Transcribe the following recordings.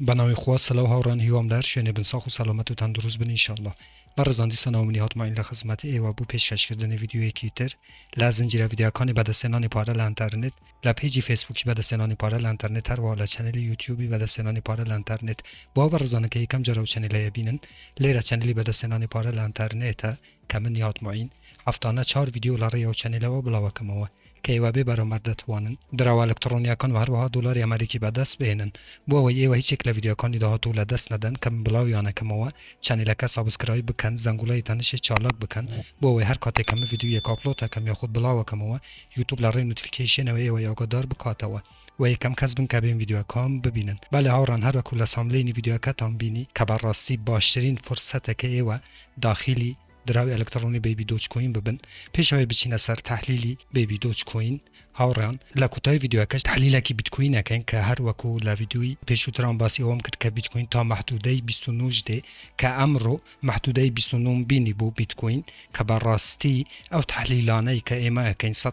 بناوی خوا سلام هاوران هیوام در شوینه بن ساخ و سلامت و تندرست بن انشالله. برزاندی سناومنی هات ما این لخدمت ایوا بو پیشکش کردن ویدیوی کیتر لازنجیره ویدیوکانی بعد سنانی پاره لانترنت لا پیجی فیسبوکی بعد سنانی پاره لانترنت هر والا چنل یوتیوبی بعد سنانی پاره لانترنت با برزانه که یکم جراو چنل یبینن لیرا چنلی بعد سنانی پاره لانترنت کمن یات معین هفتانه 4 ویدیو لاره یو چنل و بلاوکمو که ایوابی برای مرد توانن درو الکترونیا کن و هر وها دلار امریکی به دست بینن بو وی ایوه هیچ شکل ویدیو کانی ده تو لدست ندن کم بلاو یانه کموا چنل که سابسکرایب بکن زنگوله تنش چالاک بکن بو وی هر کاته کم ویدیو یک آپلود کم یا خود بلاو کموا یوتیوب لاره نوتیفیکیشن و ایوه آگادار بکاتوا و یکم کسبن که بین ویدیو کام ببینن بله هاوران هر وکل ساملینی ویدیو کاتام بینی که بر راستی باشترین فرصت که ایوه داخلی دراوی الکترونی بیبی دوج کوین ببن پیش های بچین سر تحلیلی بیبی دوج کوین هاوران لکوتای ویدیو کش تحلیل کی بیت کوین کن که هر وکو لا ویدیوی پیشو تران باسی اوم کرد که بیت کوین تا محدوده 29 ده که امرو محدوده 29 بینی بو بیت کوین که بر راستی او تحلیلانه که ایما کن 100%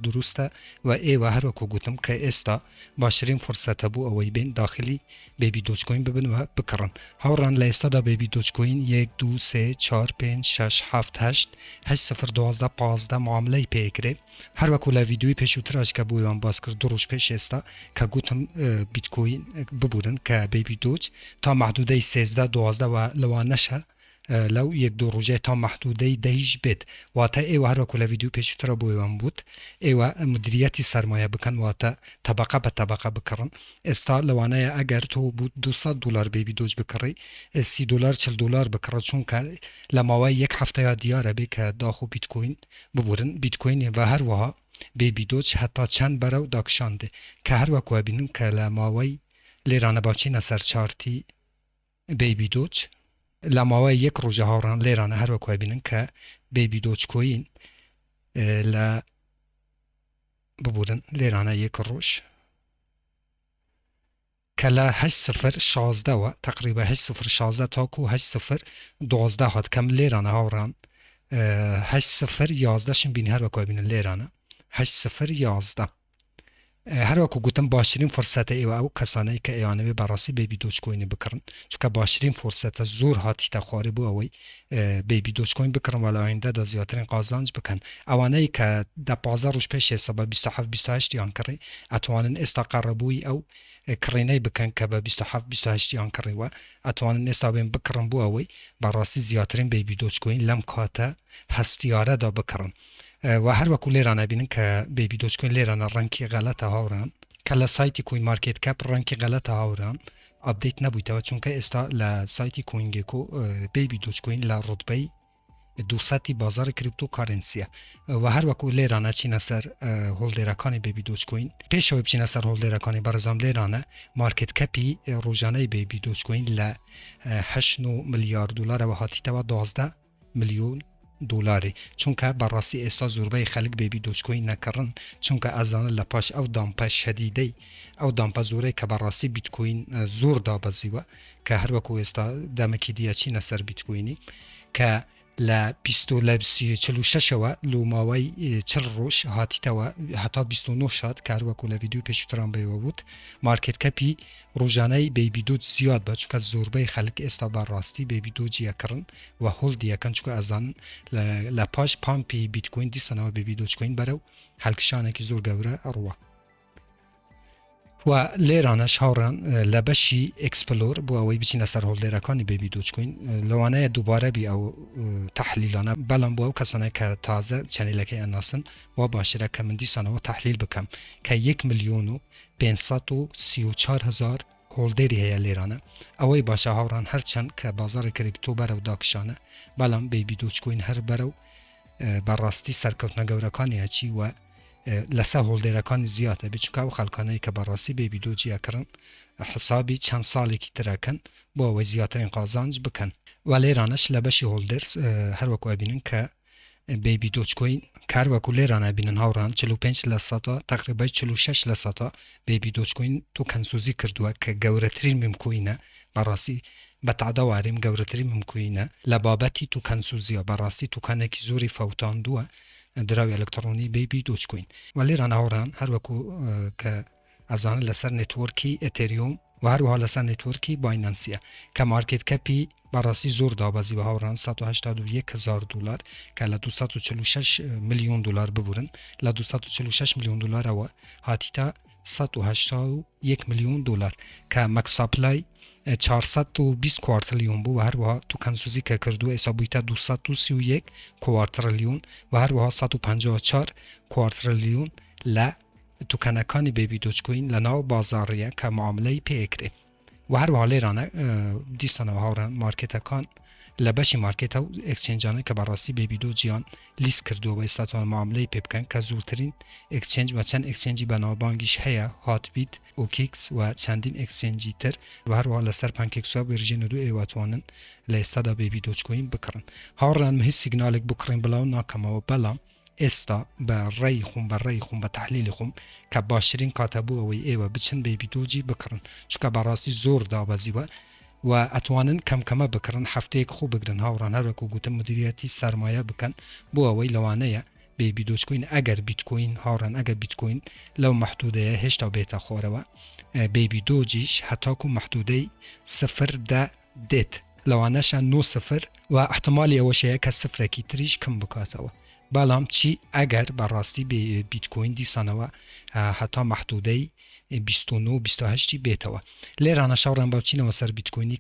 درسته و ای و هر وکو گوتم که استا باشترین فرصت بو اوی بین داخلی بیبی دوج کوین ببن و بکرن هاوران لا استا بیبی دوج کوین 1 2 3 4 5 6 7 8 8 0 12 15 معامله پیکره هر وکو لا ویدیوی پیشوتراش که بویان باز کرد دو روز پیش استا که گوتم بیت کوین ببورن که بیبی دوج تا محدوده 13 12 و لوانشه لو یک دو روزه تا محدوده 10 بید واتا ایوه هر وکو لا ویدیو پیشوترا بویان بود ایوه مدیریتی سرمایه بکن واتا طبقه به طبقه بکرن استا لوانه اگر تو بود 200 دلار بیبی دوج بکری 30 دلار 40 دلار بکره چون که لماوی یک هفته یا دیاره بی که داخو بیت کوین ببورن بیت کوین و هر وها بیبی دوج حتی چند برو داکشانده که هر وکو بینن که لماوی لیرانه باچی نسر چارتی بیبی دوج لماوی یک روزه هاوران لیرانه هر وکو بینن که بیبی دوج کوین ل ببورن لیرانه یک روز کلا 8 0 16 و تقریبا 8 0 16 تاکو 8 0 12 هات کم لیرانه هاوران 8 0 11 شن بینی هر وکو بینن لیرانه 8 0 11 هر وکو گوتم باشترین فرصت ایوه او کسانه که ایانوی براسی بیبی دوج کوین بکرن چون باشترین فرصت زور هاتی تا خواری بو اوی بیبی دوج کوین بکرن ولی آینده دا زیادترین قازانج بکن اوانه که دا 15 روش پیش حسابه 27 28 یان کری اتوانن استا قربوی او کرینه بکن که به 27 28 یان کری و اتوانن استا بین بکرن بو اوی براسی زیادترین بیبی دوج کوین لم کاته هستیاره دا بکرن و هر وکو لیرانه بینن که بیبی دوج کوین لیرانه رنکی غلطه هاوران که لسایتی کوین مارکت کپ رنکی غلطه هاوران ابدیت نبویده و چون که استا لسایتی کوین گیکو بیبی دوج کوین لرتبه 200 بازار کریپتو کارنسیه و هر وکو لیرانه چین سر هولدرکانی بیبی دوج کوین پیش و چین سر هولدرکانی برزام لیرانه مارکت کپی روزانه بیبی دوج کوین ل 8 میلیارد دلار و هاتی تا 12 میلیون دلاری چون که براسی استا زوربه خلق بیبی دوج کوین نکرن چون که از آن لپاش او دامپا شدیده او دامپا زوره که براسی بیت کوین زور دا بزیوه که هر وکو استا دمکی دیا چی نسر بیت کوینی که ل 46 و لو ماوی 40 روش هاتی تا حتی 29 شد که هر وکو ویدیو پیشتران بیو بود مارکت کپی روزانه بیبی دوج زیاد بود چون زوربه خلق استا بر راستی بیبی دوج یکرن و هول دیکن چون از آن لپاش پامپی بیت کوین دیسنا و بیبی دوج کوین برو حلقشانه که زور گوره اروا و لیرانش هاوران لبشی اکسپلور بو اوی بچین سر هولدرکانی بیبی دوج کوین لوانه دوباره بی او تحلیلانه بلان بو او کسانه که تازه چنیلکی اناسن و باشره که من دیسانه و تحلیل بکم که 1,534,000 هولدری هیا لیرانه اوی باشه هاوران هرچند که بازار کریپتو برو داکشانه بلان بیبی دوج کوین هر برو براستی سرکوتنا گورکانی هچی و لسه هولدرکان زیاده بچون که او خلکانه که براسی بیبی دوجی اکرن حسابی چند سالی که ترکن با او زیادترین قازانج بکن و لیرانش لبشی هولدرز هر وکو ابینن که بیبی دوج کوین که هر وکو لیرانه بینن هاوران 45 لساتا تقریبا 46 لساتا بیبی دوج کوین تو کنسوزی کردوه که گورترین ممکوینه براسی بتعدا واریم گورترین ممکوینه لبابتی تو کنسوزیا براسی تو کنه که زوری فوتاندوه دراوی الکترونی بیبی دوج کوین ولی ران هاوران هر وکو که از آن لسر نتورکی اتریوم و هر وها لسر نتورکی بایننسیه که مارکت کپی براستی زور دابازی به هاوران 181,000 دلار که ل 246 میلیون دلار ببورن ل 246 میلیون دلار و هاتی تا 181 میلیون دلار که مکساپلای 420 کوارتریلیون بو و هر وها تو کنسوزی که کردو حسابویتا 231 کوارتریلیون و هر وها 154 کوارتریلیون ل تو کنکانی بیبی دوچ کوین لناو بازاریه که معامله پیکره و هر وها لیرانه دیستان و هاوران مارکت کان لبشی مارکت ها اکسچنجانه که براستی بیبی دو جیان لیست کردو و استاتوان معامله پی بکن که زورترین اکسچنج و چند اکسچنجی بنابانگیش هیا هات بیت اوکیکس و چندین اکسچنجی تر و هر وها لسر پانکیکس ها برژن دو ایواتوانن لیستادا بیبی دوچ کوین بکرن هاوران مهی سیگنالک بکرین بلاو ناکمه و بلام استا به رای خون به تحلیل خون که باشرین کاتبو و ایوه بچن بیبی دوجی بکرن چون براستی زور دابازی و اتوانن کم بکرن هفته یک خوب بگرن هاوران هر وکو گوتم مدیریتی سرمایه بکن بو اوی لوانه بیبی دوج کوین اگر بیت کوین هاوران اگر بیت کوین لو محدوده هشتا بیتا خوره و بیبی دوجیش حتی کو محدوده 0 دیت لوانش 9 0 و احتمالی اوشه که 0 کی تریش کم بکاتوا بلام چی اگر براستی به بیت کوین دیسانوا حتی محدوده 29 28 بیتوا لیرانه شاورن باچینه و سر بیت کوینی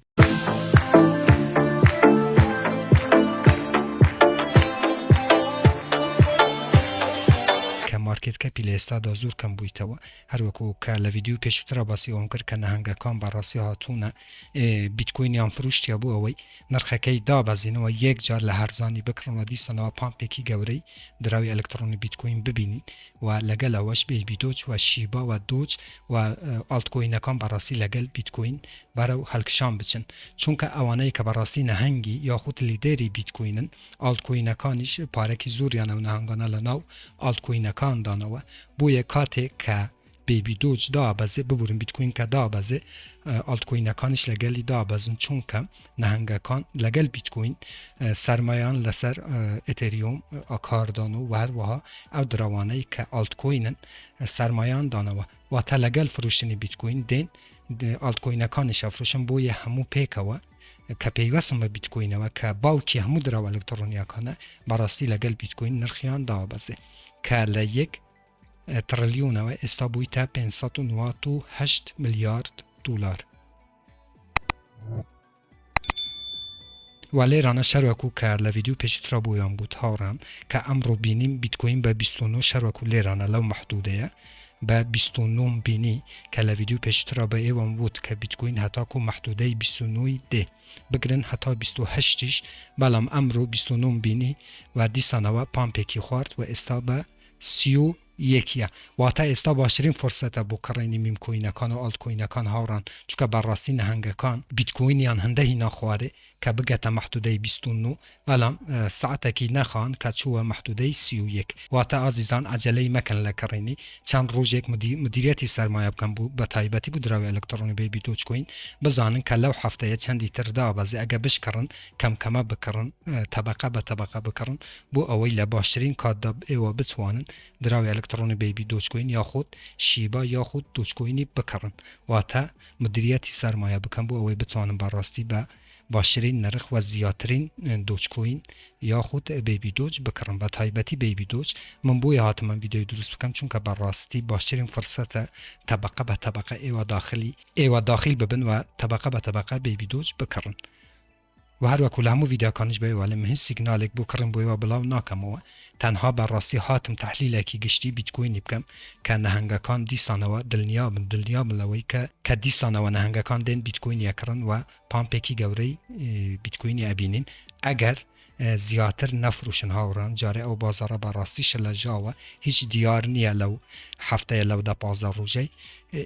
مارکت کپی لیستا زور کم بویتوا هر وکو که لویدیو پیشتر باسی اون کرد که نهنگا کام براسی هاتونه بیت کوین یان فروشتی ابو اوی نرخکی دا بزینه و یک جار لهرزانی بکرن و دیستان و پامپیکی گوری دراوی الکترونی بیت کوین ببینین و لگل اوش بیبی دوج و شیبا و دوج و آلت کوین کام براسی لگل بیت کوین برای هلکشان بچن چون که اوانه که براسی نهنگی یا خود لیدری بیت کوینن آلت کوین کانش پارکی زور یا نهنگانه لناو آلت کوین کان دانوا بوی کاته که بیبی دوج دا بازه ببورن بیت کوین که دا بازه آلت کوین کانش لگلی دا بازن چون که نهنگ کان لگل بیت کوین سرمایان لسر اتریوم آکار دانو و هر وها او دروانه که آلت کوینن سرمایان دانوا و تا لگل فروشتنی بیت کوین دین آلت کوین کانش افروشن بوی همو پیکوا که پیوستم به بیت کوین و که باوکی همو درو الکترونیا کانه براستی لگل بیت کوین نرخیان دا بازه که لیک تریلیون و استابویتا 598 میلیارد دلار ولی رانه شروکو که لویدیو پیشتر بویم گوت هارم که امرو بینیم بیت کوین به 29 شروکو لیرانه لو محدوده به 29 بینی که لویدیو پیشتر به ایوان بود که بیت کوین حتی کو محدوده 29 ده بگرن حتی 28ش بلام امرو 29 بینی و دیسانه و پامپیکی خورد و استابه 31 واتا استا باشترین فرصت بو کرینی میم کوینکان و آلت کوینکان هاوران چون براستی نهنگکان بیت کوینیان هنده هی نخواره که بگت محدوده 29 بلام ساعتکی نخوان که چوه محدوده 31 واتا عزیزان عجله مکن لکرینی چند روز یک مدیریتی سرمایه بکن بو بطایبتی بو دراوی الکترونی بیبی دوچ کوین بزانن که لو هفته چندی تردا بازی اگه بشکرن کم کمه بکرن طبقه به طبقه بکرن بو اویل باشترین کاداب ایوا بتوانن دراوی الکترونی بیبی دوچ کوین یا خود شیبا یا خود دوچ کوینی بکرن واتا مدیریتی سرمایه بکن بو اوی بتوانن براستی به باشترین نرخ و زیادترین دوچ کوین یا خود بیبی دوج بکرم با تایبتی بیبی دوج من بوی هاتم من ویدیو درست بکنم چون که بر راستی باشترین فرصت طبقه به طبقه ایوا داخل ببن و طبقه به طبقه بیبی دوج بکرن و هر وکل همو ویدیو کانش به ولی مهی سیگنالک بکرم بوی و بلاو ناکم و تنها بر راستی هاتم تحلیل اکی گشتی بیت کوینی بکم که نهنگکان دیسانوا دلنیابن لوی که دیسانوا نهنگکان دین بیت کوینی اکرن و پامپیکی گوری بیت کوینی ابینین اگر زیاتر نفروشن هاوران جاره او بازار بر راستی شلجا و هیچ دیار نیه لو هفته لو دا 15 روزه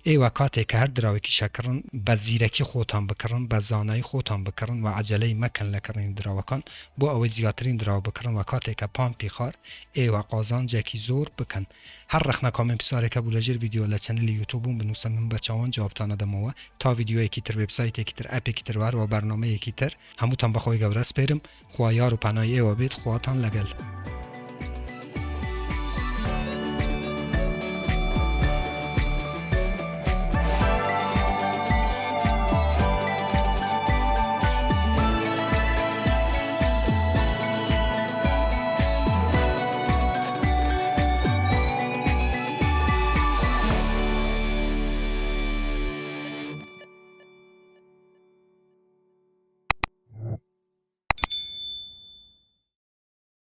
ای وقتی که هر دراوی که شکرن به زیرکی خودتان بکرن به زانای خودتان بکرن و عجله مکن لکرن دراوکان بو او زیاترین دراو بکرن وقتی که پامپی خار ای و قازان جکی زور بکن هر رخنا کامن پساره که بولجر ویدیو لچنل یوتیوبون بنوسم من بچوان جوابتان دمو تا ویدیو یکی تر وبسایت یکی تر اپ یکی تر و برنامه یکی تر هموتان بخوای گورس پیرم خوایار و پنای ای و بیت خواتان لگل